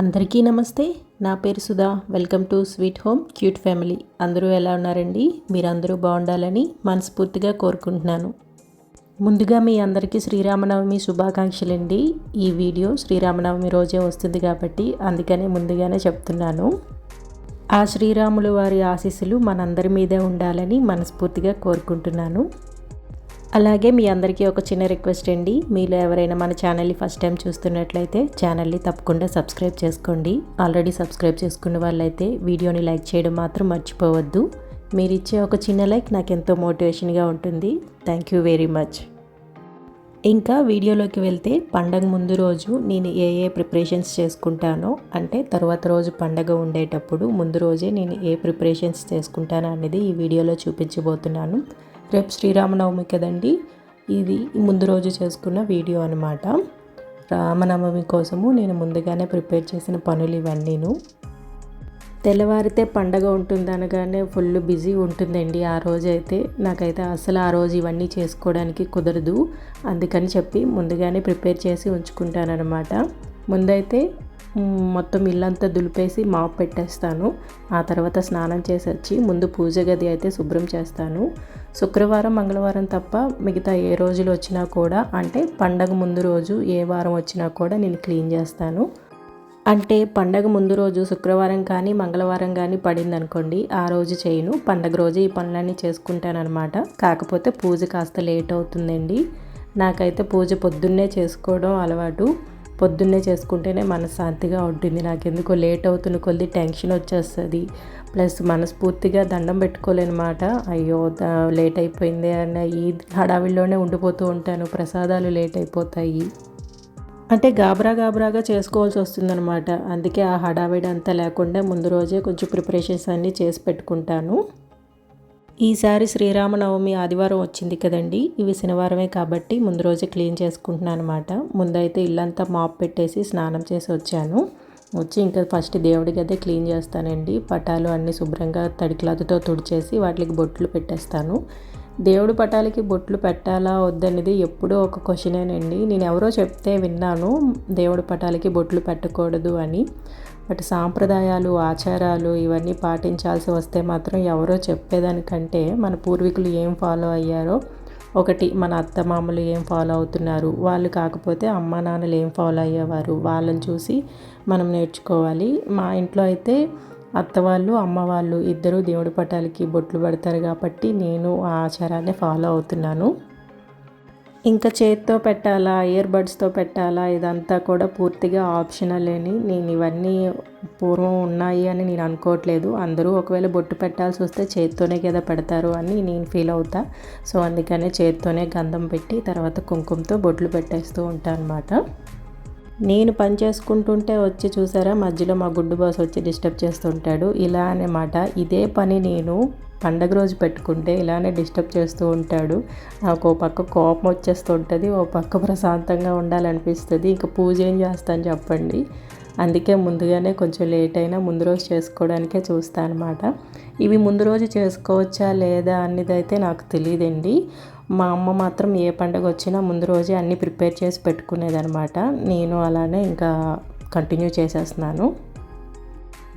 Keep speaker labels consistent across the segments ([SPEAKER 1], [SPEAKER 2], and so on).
[SPEAKER 1] అందరికీ నమస్తే. నా పేరు Sudha. Welcome to sweet home cute family. అందరూ ఎలా ఉన్నారండి? మీరందరూ బాగుండాలని మనస్ఫూర్తిగా కోరుకుంటున్నాను. ముందుగా మీ అందరికీ శ్రీరామనవమి శుభాకాంక్షలండి. ఈ వీడియో శ్రీరామనవమి రోజే వస్తుంది కాబట్టి అందుకనే ముందుగానే చెప్తున్నాను. ఆ శ్రీరాములు వారి ఆశీస్సులు మనందరి మీదే ఉండాలని మనస్ఫూర్తిగా కోరుకుంటున్నాను. అలాగే మీ అందరికీ ఒక చిన్న రిక్వెస్ట్ అండి. మీలో ఎవరైనా మన ఛానల్ని ఫస్ట్ టైం చూస్తున్నట్లయితే ఛానల్ని తప్పకుండా సబ్స్క్రైబ్ చేసుకోండి. ఆల్రెడీ సబ్స్క్రైబ్ చేసుకున్న వాళ్ళైతే వీడియోని లైక్ చేయడం మాత్రం మర్చిపోవద్దు. మీరు ఇచ్చే ఒక చిన్న లైక్ నాకు ఎంతో మోటివేషన్గా ఉంటుంది. Thank you very much. ఇంకా వీడియోలోకి వెళ్తే పండగ ముందు రోజు నేను ఏ ప్రిపరేషన్స్ చేసుకుంటానో, అంటే తర్వాత రోజు పండగ ఉండేటప్పుడు ముందు రోజే నేను ఏ ప్రిపరేషన్స్ చేసుకుంటానో అనేది ఈ వీడియోలో చూపించబోతున్నాను. రేపు శ్రీరామనవమి కదండి, ఇది ముందు రోజు చేసుకున్న వీడియో అనమాట. రామనవమి కోసము నేను ముందుగానే ప్రిపేర్ చేసిన పనులు ఇవన్నీను. తెల్లవారితే పండగ ఉంటుంది అనగానే ఫుల్ బిజీ ఉంటుందండి. ఆ రోజైతే నాకైతే అసలు ఆ రోజు ఇవన్నీ చేసుకోవడానికి కుదరదు. అందుకని చెప్పి ముందుగానే ప్రిపేర్ చేసి ఉంచుకుంటానన్నమాట. ముందైతే మొత్తం ఇల్లంతా దులిపేసి మాప్ పెట్టేస్తాను. ఆ తర్వాత స్నానం చేసి వచ్చి ముందు పూజ గది అయితే శుభ్రం చేస్తాను. శుక్రవారం మంగళవారం తప్ప మిగతా ఏ రోజులు వచ్చినా కూడా, అంటే పండగ ముందు రోజు ఏ వారం వచ్చినా కూడా నేను క్లీన్ చేస్తాను. అంటే పండగ ముందు రోజు శుక్రవారం కానీ మంగళవారం కానీ పడింది అనుకోండి, ఆ రోజు చేయను. పండగ రోజు ఈ పనులన్నీ చేసుకుంటానన్నమాట. కాకపోతే పూజ కాస్త లేట్ అవుతుందండి. నాకైతే పూజ పొద్దున్నే చేసుకోవడం అలవాటు. పొద్దున్నే చేసుకుంటేనే మనశ్శాంతిగా ఉంటుంది. నాకెందుకో లేట్ అవుతున్న కొద్ది టెన్షన్ వచ్చేస్తుంది. ప్లస్ మనస్ఫూర్తిగా దండం పెట్టుకోలేనమాట. అయ్యో లేట్ అయిపోయింది అన్న ఈ హడావిడిలోనే ఉండిపోతూ ఉంటాను. ప్రసాదాలు లేట్ అయిపోతాయి అంటే గాబరాగా చేసుకోవాల్సి వస్తుందన్నమాట. అందుకే ఆ హడావిడి అంతా లేకుండా ముందు రోజే కొంచెం ప్రిపరేషన్స్ అన్నీ చేసి పెట్టుకుంటాను. ఈసారి శ్రీరామనవమి ఆదివారం వచ్చింది కదండి, ఇవి శనివారమే కాబట్టి ముందు రోజే క్లీన్ చేసుకుంటున్నాను అనమాట. ముందైతే ఇల్లంతా మాప్ పెట్టేసి స్నానం చేసి వచ్చి ఇంకా ఫస్ట్ దేవుడి గదే క్లీన్ చేస్తానండి. పటాలు అన్నీ శుభ్రంగా తడి క్లాత్తో తుడిచేసి వాటికి బొట్లు పెట్టేస్తాను. దేవుడి పటాలకి బొట్లు పెట్టాలా వద్దనేది ఎప్పుడూ ఒక క్వశ్చనేనండి. నేను ఎవరో చెప్తే విన్నాను దేవుడి పటాలకి బొట్లు పెట్టకూడదు అని. బట్ సాంప్రదాయాలు ఆచారాలు ఇవన్నీ పాటించాల్సి వస్తే మాత్రం ఎవరో చెప్పేదానికంటే మన పూర్వీకులు ఏం ఫాలో అయ్యారో, ఒకటి మన అత్తమామలు ఏం ఫాలో అవుతున్నారు, వాళ్ళు కాకపోతే అమ్మ నాన్నలు ఏం ఫాలో అయ్యేవారు, వాళ్ళని చూసి మనం నేర్చుకోవాలి. మా ఇంట్లో అయితే అత్త వాళ్ళు అమ్మ వాళ్ళు ఇద్దరు దేవుడి పటాలకి బొట్లు పెడతారు కాబట్టి నేను ఆ ఆచారాన్ని ఫాలో అవుతున్నాను. ఇంకా చేతితో పెట్టాలా ఇయర్ బడ్స్తో పెట్టాలా ఇదంతా కూడా పూర్తిగా ఆప్షనల్ అని, నేను ఇవన్నీ పూర్వం ఉన్నాయి అని నేను అనుకోవట్లేదు. అందరూ ఒకవేళ బొట్టు పెట్టాల్సి వస్తే చేతితోనే కదా పెడతారు అని నేను ఫీల్ అవుతా. సో అందుకనే చేతితోనే గంధం పెట్టి తర్వాత కుంకుమతో బొట్లు పెట్టేస్తూ ఉంటాను అనమాట. నేను పని చేసుకుంటుంటే వచ్చి చూసారా మధ్యలో మా గుడ్డు బాస్ వచ్చి డిస్టర్బ్ చేస్తుంటాడు. ఇలా అన్నమాట. ఇదే పని నేను పండగ రోజు పెట్టుకుంటే ఇలానే డిస్టర్బ్ చేస్తూ ఉంటాడు. నాకు ఓ పక్క కోపం వచ్చేస్తుంటుంది, ఓ పక్క ప్రశాంతంగా ఉండాలనిపిస్తుంది. ఇంకా పూజ ఏం చేస్తాను చెప్పండి. అందుకే ముందుగానే కొంచెం లేట్ అయినా ముందు రోజు చేసుకోవడానికే చూస్తాను అనమాట. ఇవి ముందు రోజు చేసుకోవచ్చా లేదా అనేది అయితే నాకు తెలియదండి. మా అమ్మ మాత్రం ఏ పండుగ వచ్చినా ముందు రోజే అన్నీ ప్రిపేర్ చేసి పెట్టుకునేదనమాట. నేను అలానే ఇంకా కంటిన్యూ చేసేస్తున్నాను.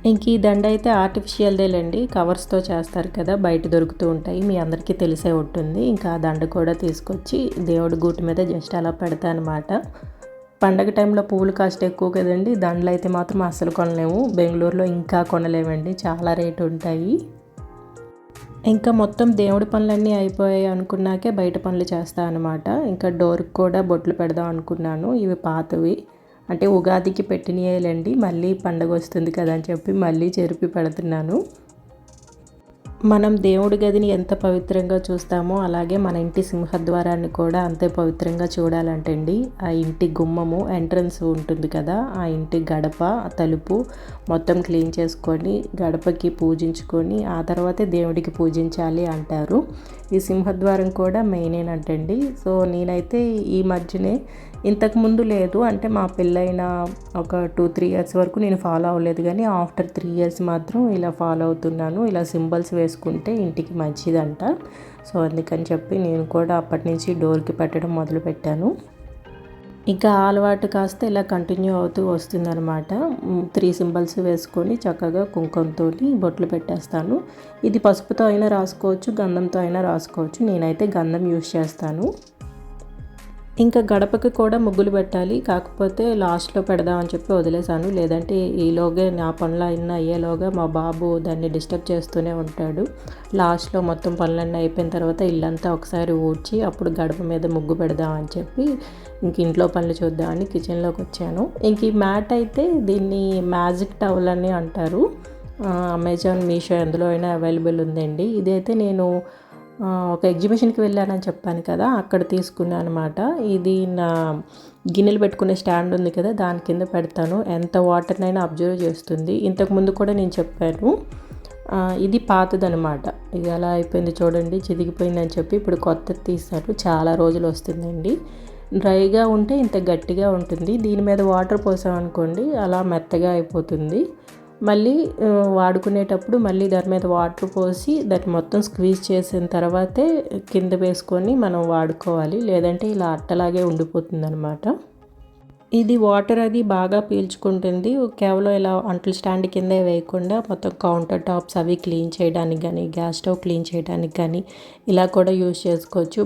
[SPEAKER 1] ఇంక ఈ దండ అయితే ఆర్టిఫిషియల్దేలేండి, కవర్స్తో చేస్తారు కదా, బయట దొరుకుతూ ఉంటాయి, మీ అందరికీ తెలిసే ఉంటుంది. ఇంకా ఆ దండ కూడా తీసుకొచ్చి దేవుడి గూటి మీద జస్ట్ అలా పెడతాను అనమాట. పండగ టైంలో పువ్వులు కాస్ట్ ఎక్కువ కదండి, దండలు అయితే మాత్రం అస్సలు కొనలేము. బెంగళూరులో ఇంకా కొనలేమండి, చాలా రేటు ఉంటాయి. ఇంకా మొత్తం దేవుడి పనులన్నీ అయిపోయాయి అనుకున్నాకే బయట పనులు చేస్తాను అనమాట. ఇంకా డోర్కి కూడా బొట్లు పెడదాం అనుకున్నాను. ఇవి పాతవి, అంటే ఉగాదికి పెట్టినయేలండి, మళ్ళీ పండగ వస్తుంది కదా అని చెప్పి మళ్ళీ చెరిపి పెడుతున్నాను. మనం దేవుడి గదిని ఎంత పవిత్రంగా చూస్తామో అలాగే మన ఇంటి సింహద్వారాన్ని కూడా అంతే పవిత్రంగా చూడాలంటండి. ఆ ఇంటి గుమ్మము ఎంట్రన్స్ ఉంటుంది కదా, ఆ ఇంటి గడప తలుపు మొత్తం క్లీన్ చేసుకొని గడపకి పూజించుకొని ఆ తర్వాతే దేవుడికి పూజించాలి అంటారు. ఈ సింహద్వారం కూడా మెయినేనంటండి. సో నేనైతే ఈ మధ్యనే, ఇంతకుముందు లేదు, అంటే మా పెళ్ళైన ఒక 2-3 ఇయర్స్ వరకు నేను ఫాలో అవ్వలేదు, కానీ ఆఫ్టర్ 3 ఇయర్స్ మాత్రం ఇలా ఫాలో అవుతున్నాను. ఇలా సింబల్స్ వేసుకుంటే ఇంటికి మంచిదంట. సో అందుకని చెప్పి నేను కూడా అప్పటి నుంచి డోర్కి పెట్టడం మొదలుపెట్టాను. ఇంకా ఆ అలవాటు కాస్త ఇలా కంటిన్యూ అవుతూ వస్తుందనమాట. 3 సింబల్స్ వేసుకొని చక్కగా కుంకుమతోని బొట్లు పెట్టేస్తాను. ఇది పసుపుతో అయినా రాసుకోవచ్చు, గంధంతో అయినా రాసుకోవచ్చు. నేనైతే గంధం యూజ్ చేస్తాను. ఇంకా గడపకి కూడా ముగ్గులు పెట్టాలి. కాకపోతే లాస్ట్‌లో పెడదామని చెప్పి వదిలేసాను. లేదంటే ఈలోగే నా పనులన్నీ అయ్యేలోగా మా బాబు దాన్ని డిస్టర్బ్ చేస్తూనే ఉంటాడు. లాస్ట్‌లో మొత్తం పనులన్నీ అయిపోయిన తర్వాత ఇల్లంతా ఒకసారి ఊడ్చి అప్పుడు గడప మీద ముగ్గు పెడదామని చెప్పి ఇంక ఇంట్లో పనులు చూద్దామని కిచెన్‌లోకి వచ్చాను. ఇంక ఈ మ్యాట్ అయితే దీన్ని మ్యాజిక్ టవల్ అని అంటారు. అమెజాన్, మీషో ఎందులో అయినా అవైలబుల్ ఉందండి. ఇదైతే నేను ఒక ఎగ్జిబిషన్‌కి వెళ్ళానని చెప్పాను కదా! అక్కడ తీసుకున్నాను అనమాట. ఇది నా గిన్నెలు పెట్టుకునే స్టాండ్ ఉంది కదా! దాని కింద పెడతాను. ఎంత వాటర్‌నైనా అబ్జర్వ్ చేస్తుంది. ఇంతకుముందు కూడా నేను చెప్పాను. ఇది పాతదనమాట. ఇది ఎలా అయిపోయింది చూడండి, చిదిగిపోయిందని చెప్పి ఇప్పుడు కొత్తది తీశాను. చాలా రోజులు వస్తుందండి. డ్రైగా ఉంటే ఇంత గట్టిగా ఉంటుంది. దీని మీద వాటర్ పోసామనుకోండి అలా మెత్తగా అయిపోతుంది. మళ్ళీ వాడుకునేటప్పుడు మళ్ళీ దాని మీద వాటర్ పోసి దాన్ని మొత్తం స్క్వీజ్ చేసిన తర్వాతే కింద వేసుకొని మనం వాడుకోవాలి. లేదంటే ఇలా అట్టలాగే ఉండిపోతుందనమాట. ఇది వాటర్ అది బాగా పీల్చుకుంటుంది. కేవలం ఇలా అంట్లు స్టాండ్ కిందే వేయకుండా మొత్తం కౌంటర్ టాప్స్ అవి క్లీన్ చేయడానికి కానీ, గ్యాస్ స్టవ్ క్లీన్ చేయడానికి కానీ ఇలా కూడా యూజ్ చేసుకోవచ్చు.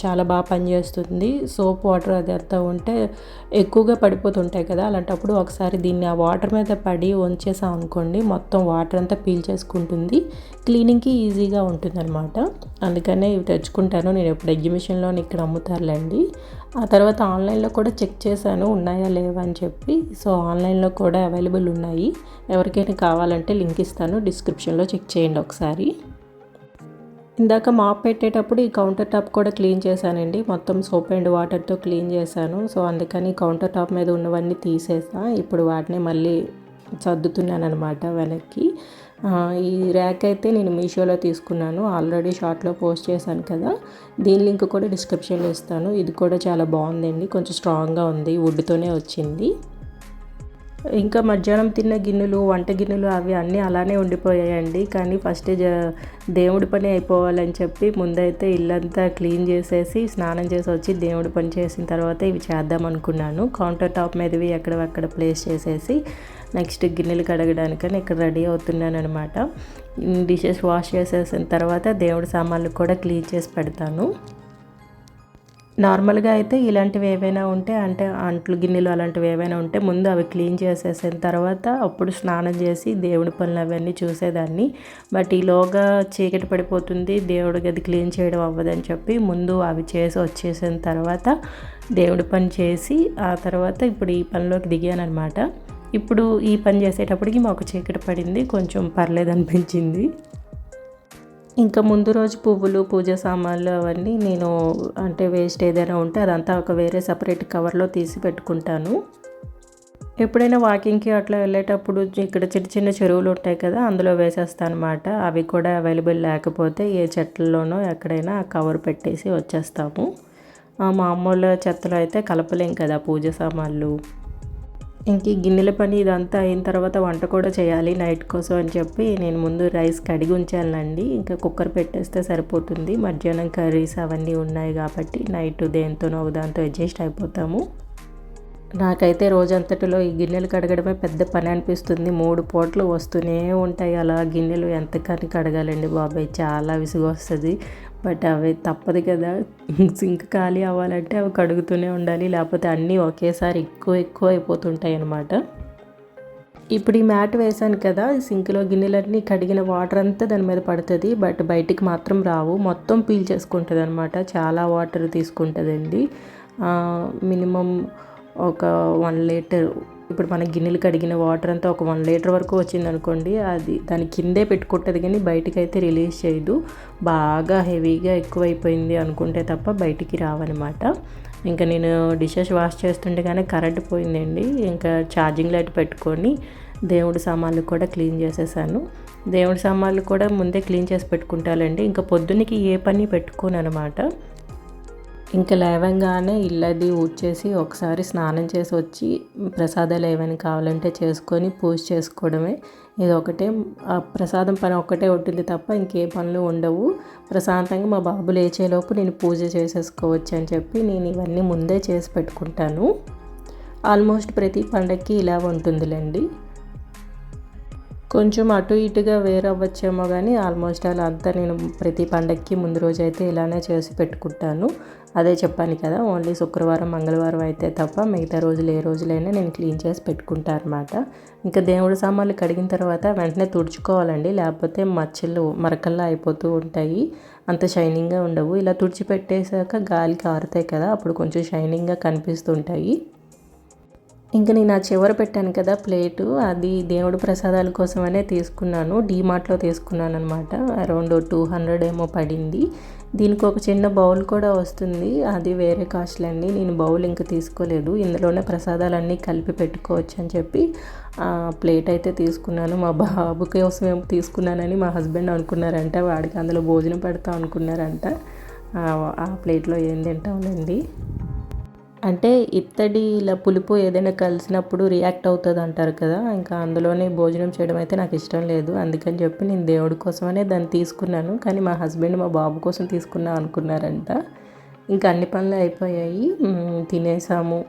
[SPEAKER 1] చాలా బాగా పనిచేస్తుంది. సోప్ వాటర్ అది అంతా ఉంటే ఎక్కువగా పడిపోతుంటాయి కదా! అలాంటప్పుడు ఒకసారి దీన్ని ఆ వాటర్ మీద పడి ఉంచేసాం అనుకోండి మొత్తం వాటర్ అంతా పీల్చేసుకుంటుంది. క్లీనింగ్‌కి ఈజీగా ఉంటుందన్నమాట. అందుకనే ఇవి తెచ్చుకుంటాను. నేను ఎప్పుడు ఎగ్జిబిషన్‌లోని ఇక్కడ అమ్ముతారులేండి. ఆ తర్వాత ఆన్లైన్లో కూడా చెక్ చేశాను ఉన్నాయా లేవా అని చెప్పి. సో ఆన్లైన్లో కూడా అవైలబుల్ ఉన్నాయి. ఎవరికైనా కావాలంటే లింక్ ఇస్తాను, డిస్క్రిప్షన్లో చెక్ చేయండి ఒకసారి. ఇందాక మాప్ పెట్టేటప్పుడు ఈ కౌంటర్ టాప్ కూడా క్లీన్ చేశానండి. మొత్తం సోప్ అండ్ వాటర్తో క్లీన్ చేశాను. సో అందుకని కౌంటర్ టాప్ మీద ఉన్నవన్నీ తీసేసా. ఇప్పుడు వాటిని మళ్ళీ సర్దుతున్నాను అనమాట వెనక్కి. ఈ ర్యాక్ అయితే నేను మీషోలో తీసుకున్నాను. ఆల్రెడీ షార్ట్లో పోస్ట్ చేశాను కదా! దీని లింక్ కూడా డిస్క్రిప్షన్లో ఇస్తాను. ఇది కూడా చాలా బాగుందండి. కొంచెం స్ట్రాంగ్గా ఉంది. వుడ్తోనే వచ్చింది. ఇంకా మధ్యాహ్నం తిన్న గిన్నెలు, వంట గిన్నెలు అవి అన్నీ అలానే ఉండిపోయాయండి. కానీ ఫస్ట్ దేవుడి పని అయిపోవాలని చెప్పి ముందైతే ఇల్లంతా క్లీన్ చేసేసి స్నానం చేసి వచ్చి దేవుడి పని చేసిన తర్వాత ఇవి చేద్దాం అనుకున్నాను. కౌంటర్ టాప్ మీదవి ఎక్కడక్కడ ప్లేస్ చేసేసి నెక్స్ట్ గిన్నెలు కడగడానికని ఇక్కడ రెడీ అవుతున్నాను అనమాట. డిషెస్ వాష్ చేసేసిన తర్వాత దేవుడి సామాన్లు కూడా క్లీన్ చేసి పెడతాను. నార్మల్గా అయితే ఇలాంటివి ఏవైనా ఉంటే అంటే అంట్లు గిన్నెలు అలాంటివి ఏవైనా ఉంటే ముందు అవి క్లీన్ చేసేసిన తర్వాత అప్పుడు స్నానం చేసి దేవుడి పనులు అవన్నీ చూసేదాన్ని. బట్ ఈలోగా చీకటి పడిపోతుంది, దేవుడి గది క్లీన్ చేయడం అవ్వదని చెప్పి ముందు అవి చేసి వచ్చేసిన తర్వాత దేవుడి పని చేసి ఆ తర్వాత ఇప్పుడు ఈ పనిలోకి దిగానమాట. ఇప్పుడు ఈ పని చేసేటప్పటికి మాకు చీకటి పడింది. కొంచెం పర్లేదనిపించింది. ఇంకా ముందు రోజు పువ్వులు, పూజ సామాన్లు అవన్నీ నేను అంటే వేస్ట్ ఏదైనా ఉంటే అదంతా ఒక వేరే సపరేట్ కవర్లో తీసి పెట్టుకుంటాను. ఎప్పుడైనా వాకింగ్కి అట్లా వెళ్ళేటప్పుడు ఇక్కడ చిన్న చిన్న చెరువులు ఉంటాయి కదా, అందులో వేసేస్తాను అనమాట. అవి కూడా అవైలబుల్ లేకపోతే ఏ చెట్లలోనో ఎక్కడైనా కవర్ పెట్టేసి వచ్చేస్తాము. మామూలు చెత్తలో అయితే కలపలేం కదా పూజ సామాన్లు. ఇంక ఈ గిన్నెల పని ఇదంతా అయిన తర్వాత వంట కూడా చేయాలి నైట్ కోసం అని చెప్పి నేను ముందు రైస్ కడిగి ఉంచానండి. ఇంకా కుక్కర్ పెట్టేస్తే సరిపోతుంది. మధ్యాహ్నం కర్రీస్ అవన్నీ ఉన్నాయి కాబట్టి నైట్ దేంతోనో దాంతో అడ్జస్ట్ అయిపోతాము. నాకైతే రోజంతటిలో ఈ గిన్నెలు కడగడమే పెద్ద పని అనిపిస్తుంది. 3 పూటలు వస్తూనే ఉంటాయి అలా గిన్నెలు. ఎంతకని కడగాలండి బాబాయ్, చాలా విసుగు వస్తుంది. బట్ అవి తప్పదు కదా, సింక్ ఖాళీ అవ్వాలంటే అవి కడుగుతూనే ఉండాలి. లేకపోతే అన్నీ ఒకేసారి ఎక్కువ అయిపోతుంటాయి అన్నమాట. ఇప్పుడు ఈ మ్యాట్ వేసాను కదా, సింక్లో గిన్నెలన్నీ కడిగిన వాటర్ అంతా దాని మీద పడుతుంది. బట్ బయటికి మాత్రం రావు, మొత్తం పీల్ చేసుకుంటుంది అనమాట. చాలా వాటర్ తీసుకుంటుందండి. మినిమం ఒక 1 లీటర్. ఇప్పుడు మన గిన్నెలు కడిగిన వాటర్ అంతా ఒక 1 లీటర్ వరకు వచ్చింది అనుకోండి, అది దాని కిందే పెట్టుకుంటుంది కానీ బయటికి అయితే రిలీజ్ చేయదు. బాగా హెవీగా ఎక్కువైపోయింది అనుకుంటే తప్ప బయటికి రావన్నమాట. ఇంకా నేను డిషెస్ వాష్ చేస్తుండగానే కరెంట్ పోయిందండి. ఇంకా ఛార్జింగ్ లైట్ పెట్టుకొని దేవుడి సామాన్లు కూడా క్లీన్ చేసేసాను. దేవుడి సామాన్లు కూడా ముందే క్లీన్ చేసి పెట్టుకుంటానండి. ఇంకా పొద్దున్నకి ఏ పని పెట్టుకోను అనమాట. ఇంకా లేవంగానే ఇల్లది ఊడ్చేసి ఒకసారి స్నానం చేసి వచ్చి ప్రసాదాలు ఏమైనా కావాలంటే చేసుకొని పూజ చేసుకోవడమే. ఇది ఒకటే ప్రసాదం పని ఒక్కటే ఉంటుంది తప్ప ఇంకే పనులు ఉండవు. ప్రశాంతంగా మా బాబు లేచేలోపు నేను పూజ చేసేసుకోవచ్చు అని చెప్పి నేను ఇవన్నీ ముందే చేసి పెట్టుకుంటాను. ఆల్మోస్ట్ ప్రతి పండగకి ఇలా ఉంటుందిలేండి. కొంచెం అటు ఇటుగా వేరే అవ్వచ్చేమో కానీ ఆల్మోస్ట్ అలా అంతా నేను ప్రతి పండగకి ముందు రోజు అయితే ఇలానే చేసి పెట్టుకుంటాను. అదే చెప్పాను కదా, ఓన్లీ శుక్రవారం మంగళవారం అయితే తప్ప మిగతా రోజులు ఏ రోజులైనా నేను క్లీన్ చేసి పెట్టుకుంటాను అనమాట. ఇంకా దేవుడి సామాన్లు కడిగిన తర్వాత వెంటనే తుడుచుకోవాలండి, లేకపోతే మచ్చలు మరకల్లా అయిపోతూ ఉంటాయి, అంత షైనింగ్గా ఉండవు. ఇలా తుడిచిపెట్టేశాక గాలికి ఆరుతాయి కదా, అప్పుడు కొంచెం షైనింగ్గా కనిపిస్తుంటాయి. ఇంకా నేను ఆ చివర పెట్టాను కదా ప్లేటు, అది దేవుడు ప్రసాదాల కోసమనే తీసుకున్నాను. డీమార్ట్లో తీసుకున్నాను అనమాట. అరౌండ్ 200 ఏమో పడింది. దీనికి ఒక చిన్న బౌల్ కూడా వస్తుంది, అది వేరే కాస్ట్లీ అండి. నేను బౌల్ ఇంకా తీసుకోలేదు, ఇందులోనే ప్రసాదాలన్నీ కలిపి పెట్టుకోవచ్చు అని చెప్పి ప్లేట్ అయితే తీసుకున్నాను. మా బాబు కోసం ఏమో తీసుకున్నానని మా హస్బెండ్ అనుకున్నారంట, వాడికి అందులో భోజనం పెడతాం అనుకున్నారంట. ఆ ప్లేట్లో ఏం తింటాంలేండి. అంటే ఇత్తడి ఇలా పులుపు ఏదైనా కలిసినప్పుడు రియాక్ట్ అవుతుంది అంటారు కదా, ఇంకా అందులోనే భోజనం చేయడం అయితే నాకు ఇష్టం లేదు. అందుకని చెప్పి నేను దేవుడి కోసమనే దాన్ని తీసుకున్నాను, కానీ మా హస్బెండ్ మా బాబు కోసం తీసుకున్నా అనుకున్నారంట. ఇంకా అన్ని పనులు అయిపోయాయి, తినేసాము.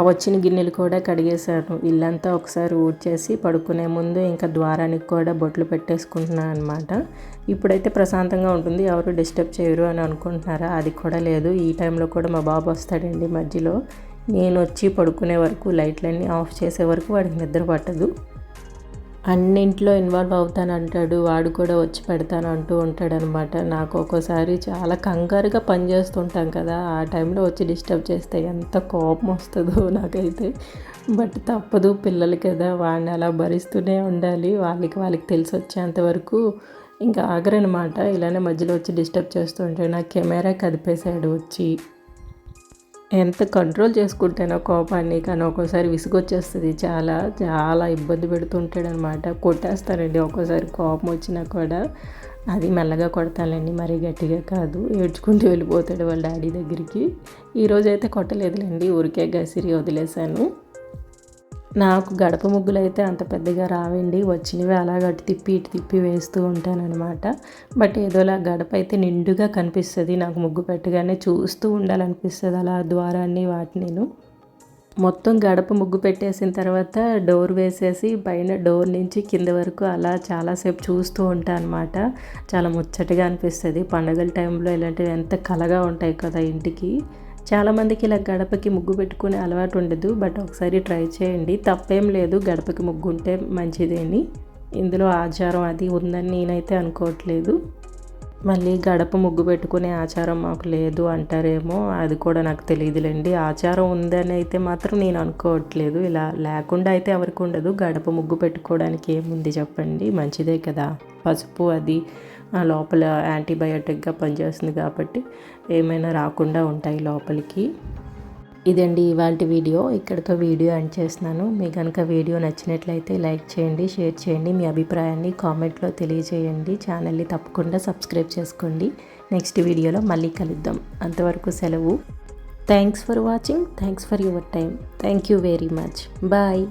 [SPEAKER 1] వచ్చిన గిన్నెలు కూడా కడిగేశాను. ఇల్లంతా ఒకసారి ఊడ్చేసి పడుకునే ముందు ఇంకా ద్వారానికి కూడా బొట్లు పెట్టేసుకుంటున్నాను అనమాట. ఇప్పుడైతే ప్రశాంతంగా ఉంటుంది, ఎవరు డిస్టర్బ్ చేయరు అని అనుకుంటున్నారా? అది కూడా లేదు. ఈ టైంలో కూడా మా బాబు వస్తాడండి మధ్యలో. నేను వచ్చి పడుకునే వరకు, లైట్లన్నీ ఆఫ్ చేసే వరకు వాడికి నిద్ర పట్టదు. అన్నింట్లో ఇన్వాల్వ్ అవుతానంటాడు, వాడు కూడా వచ్చి పెడతాను అంటూ ఉంటాడనమాట. నాకు ఒక్కోసారి చాలా కంగారుగా పనిచేస్తుంటాం కదా, ఆ టైంలో వచ్చి డిస్టర్బ్ చేస్తే ఎంత కోపం వస్తుందో నాకైతే. బట్ తప్పదు, పిల్లలు కదా, వాడిని అలా భరిస్తూనే ఉండాలి. వాళ్ళకి తెలిసి వచ్చేంత వరకు ఇంకా ఆగరనమాట. ఇలానే మధ్యలో వచ్చి డిస్టర్బ్ చేస్తూ ఉంటాడు. నాకు కెమెరా కదిపేశాడు వచ్చి. ఎంత కంట్రోల్ చేసుకుంటానో కోపాన్ని, కానీ ఒక్కోసారి విసుగొచ్చేస్తుంది, చాలా చాలా ఇబ్బంది పెడుతుంటాడు అనమాట. కొట్టేస్తానండి ఒక్కోసారి కోపం వచ్చినా కూడా. అది మెల్లగా కొడతానండి, మరీ గట్టిగా కాదు. ఏడ్చుకుంటూ వెళ్ళిపోతాడు వాళ్ళ డాడీ దగ్గరికి. ఈరోజైతే కొట్టలేదులేండి, ఊరికే గసిరి వదిలేశాను. నాకు గడప ముగ్గులు అయితే అంత పెద్దగా రావండి, వచ్చినవి అలా ఇటు తిప్పి వేస్తూ ఉంటానన్నమాట. బట్ ఏదోలా గడప అయితే నిండుగా కనిపిస్తుంది, నాకు ముగ్గు పెట్టగానే చూస్తూ ఉండాలనిపిస్తుంది అలా ద్వారాన్ని వాటిని. నేను మొత్తం గడప ముగ్గు పెట్టేసిన తర్వాత డోర్ వేసేసి పైన డోర్ నుంచి కింద వరకు అలా చాలాసేపు చూస్తూ ఉంటాను అనమాట. చాలా ముచ్చటగా అనిపిస్తుంది. పండుగల టైంలో ఇలాంటివి ఎంత కలగా ఉంటాయి కదా ఇంటికి. చాలామందికి ఇలా గడపకి ముగ్గు పెట్టుకునే అలవాటు ఉండదు, బట్ ఒకసారి ట్రై చేయండి, తప్పేం లేదు. గడపకి ముగ్గు ఉంటే మంచిదేని, ఇందులో ఆచారం అది ఉందని నేనైతే అనుకోవట్లేదు. మళ్ళీ గడప ముగ్గు పెట్టుకునే ఆచారం మాకు లేదు అంటారేమో, అది కూడా నాకు తెలియదులేండి. ఆచారం ఉందని అయితే మాత్రం నేను అనుకోవట్లేదు. ఇలా లేకుండా అయితే ఎవరికి ఉండదు. గడప ముగ్గు పెట్టుకోవడానికి ఏముంది చెప్పండి, మంచిదే కదా. పసుపు అది లోపల యాంటీబయాటిక్గా పనిచేస్తుంది కాబట్టి ఏమైనా రాకుండా ఉంటాయి లోపలికి. ఇదండి ఇవాల్టి వీడియో, ఇక్కడితో వీడియో ఎండ్ చేస్తున్నాను. మీకు కనుక వీడియో నచ్చినట్లయితే లైక్ చేయండి, షేర్ చేయండి, మీ అభిప్రాయాన్ని కామెంట్లో తెలియజేయండి. ఛానల్ని తప్పకుండా సబ్స్క్రైబ్ చేసుకోండి. నెక్స్ట్ వీడియోలో మళ్ళీ కలుద్దాం, అంతవరకు సెలవు. Thanks for watching, thanks for your time. Thank you very much. Bye.